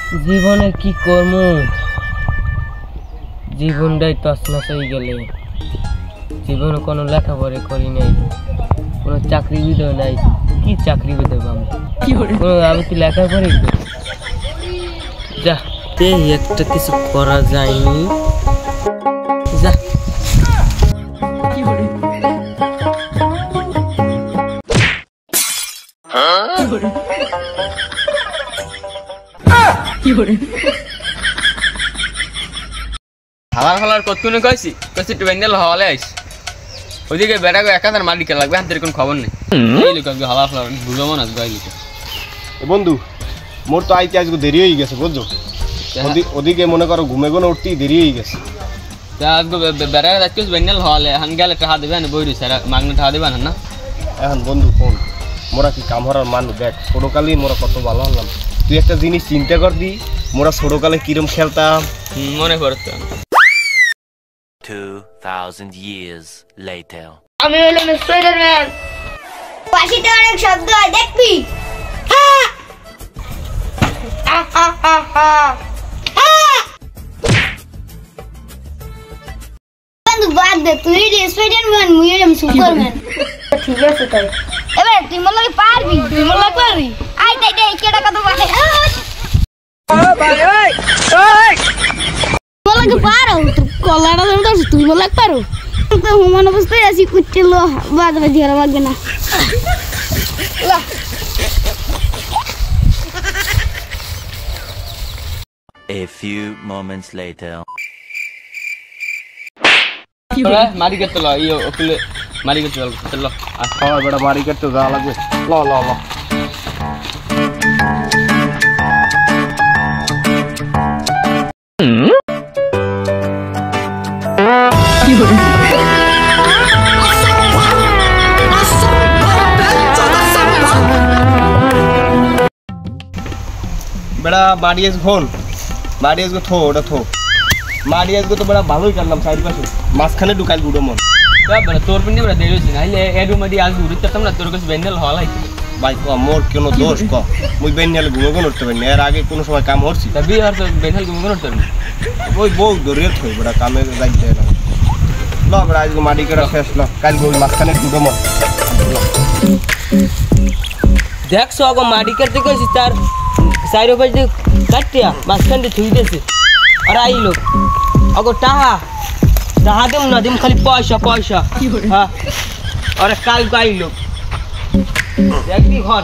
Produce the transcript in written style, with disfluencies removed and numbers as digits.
জীবনে কি কর্ম, জীবনটাই তছনছ হয়ে গেলে। জীবনে কোনো লেখাপড়া করি নাই, কোনো চাকরি বিদেও নাই। কি চাকরি বেদেব আমি? আমি কি লেখাপড়াই করি? যা একটা কিছু করা যায়নি। যা হালার কতক্ষণে কইছি একটু ব্যান্ডেল হওয়ালে আইস। ওইদিকে বেটা একাধার মালিকে লাগবে, হাতের কোনো খবর নেই। হালার বুঝবো না গাইলিকে। বন্ধু মোর তো আইতে আজকে দেরি হয়ে গেছে বুঝছো। ওদিকে মনে করো ঘুমে কোনো উঠতেই দেরি হয়ে গেছে। বেটা যাচ্ছিস ব্যান্ডেল হওয়ালে এখন গেলে টাকা দেবে না, বই রয়েছে মাগনা টাকা দেবে না। এখন বন্ধু কোন মোরা কি কাম হরার মানুষ, দেখ ছোটকালেই মোরা কত ভালো হলাম। তুই একটা জিনিস চিন্তা কর দি, মোরা ছোটকালে কিরম খেলতাম মনে পড়তো। 2000 years later. আমি হলাম স্পাইডারম্যান। পাশিতে অনেক শব্দ হয় দেখবি। বন্ধু বাদ দে, তুই স্পাইডারম্যান মুই হলাম সুপারম্যান। ঠিক আছে তাই। এবার তুই মনে লাগে পারবি, তুই মনে লাগে পারবি। আই তাই দে কেডা কত বাজে। ও ভাই ওই ওই মনে লাগে পারো, তুই কলাটা ধরছিস, তুই মনে লাগে পারো। তো হুমান অবস্থায় আছি, কুচ্চে লো বাজবে দিয়ে লাগবে না। A few moments later. মারি করতে লো ইয়ে ওকুলে মারি করতে লো। আর খাওয়া বেটা মারি করতে যাওয়া লাগবে। ল ল ল বেড়া বাড়ি এস ঘোল, বাড়ি এসগো থো ওটা থো। মারি আজকে তো বেড়া ভালোই কাটলাম, চারিপাশে মাঝখানে ঢুকাল গুঁড়ো মন। তোর পিন্ডে বেড়া দেরি হয়েছে, নাহলে এডু মারি আজ উড়িতাম না, তোর কাছে ব্যান্ডেল হওয়া লাগছে। ভাই ক মোর কোনো দোষ ক, মুই বেন্যালে ঘুমে কোন উঠতে পারি না। এর আগে কোনো সময় কাম করছি তা বিয়ে হচ্ছে ব্যান্ডেল ঘুমে কোনো তোর ওই বউ ধরিয়ে থই বেড়া কামে যাইতে না। ল বেড়া আজকে মাটি কেটে শেষ। ল কাল ওই মাঝখানে গুঁড়ো মন দেখছো আগো মাটি কাটতে কইছি, তার চাইরো পাশে কাটিয়া মাঝখানটা থুই দিয়েছে। আর আইলো আগো টাহা টাহা দেম না, দেম খালি পয়সা পয়সা। হ্যাঁ আরে কাল আইলো দেখবি ঘর।